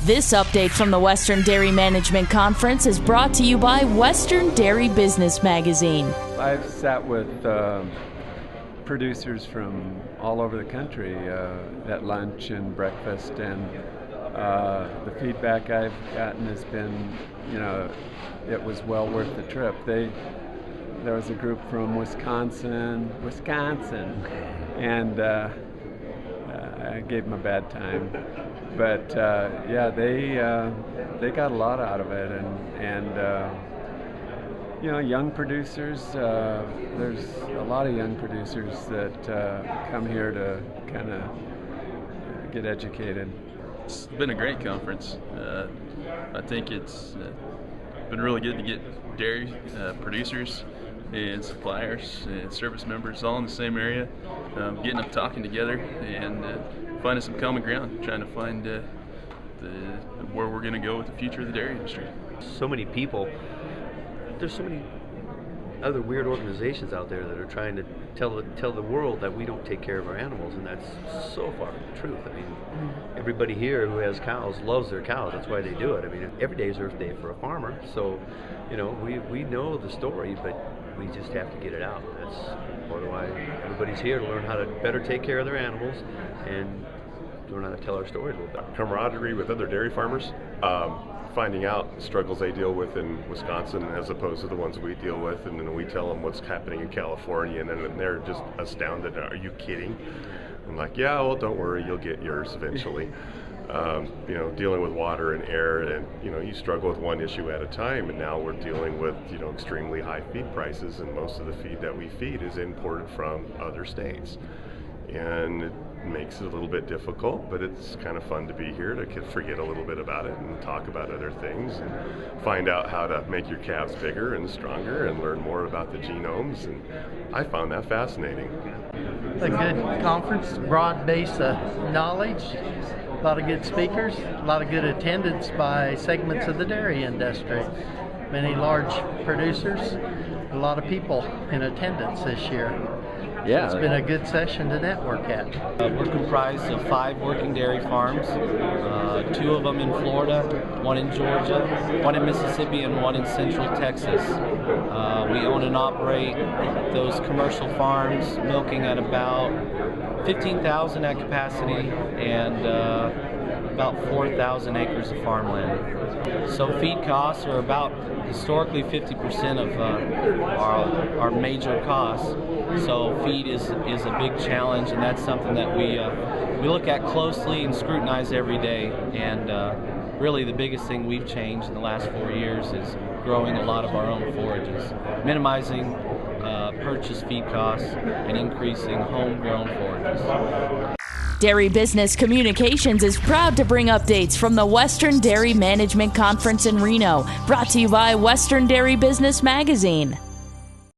This update from the Western Dairy Management Conference is brought to you by Western Dairy Business Magazine. I've sat with producers from all over the country at lunch and breakfast, and the feedback I've gotten has been, it was well worth the trip. There was a group from Wisconsin, and I gave them a bad time. But they got a lot out of it, and young producers. There's a lot of young producers that come here to kind of get educated. It's been a great conference. I think it's been really good to get dairy producers and suppliers and service members all in the same area, getting up talking together and finding some common ground, trying to find where we're going to go with the future of the dairy industry. So many people, there's so many other weird organizations out there that are trying to tell the world that we don't take care of our animals, and that's so far from the truth. I mean, everybody here who has cows loves their cows. That's why they do it. I mean, every day is Earth Day for a farmer, so we know the story, but we just have to get it out. That's part of why everybody's here, to learn how to better take care of their animals and learn how to tell our stories a little bit. Camaraderie with other dairy farmers, finding out struggles they deal with in Wisconsin as opposed to the ones we deal with, and then we tell them what's happening in California, and then they're just astounded. Are you kidding? I'm like, yeah, well, don't worry, you'll get yours eventually. Dealing with water and air, and you struggle with one issue at a time, and now we're dealing with extremely high feed prices, and most of the feed that we feed is imported from other states, and it makes it a little bit difficult, but it's kind of fun to be here to forget a little bit about it and talk about other things and find out how to make your calves bigger and stronger and learn more about the genomes, and I found that fascinating. A good conference, broad base of knowledge, a lot of good speakers, a lot of good attendance by segments of the dairy industry, many large producers, a lot of people in attendance this year. Yeah, it's been a good session to network at. We're comprised of 5 working dairy farms, 2 of them in Florida, 1 in Georgia, 1 in Mississippi, and 1 in Central Texas. We own and operate those commercial farms, milking at about 15,000 at capacity and about 4,000 acres of farmland. So feed costs are about historically 50% of our major costs. So feed is a big challenge, and that's something that we look at closely and scrutinize every day. And really the biggest thing we've changed in the last 4 years is growing a lot of our own forages, minimizing purchase feed costs and increasing homegrown forages. Dairy Business Communications is proud to bring updates from the Western Dairy Management Conference in Reno, brought to you by Western Dairy Business Magazine.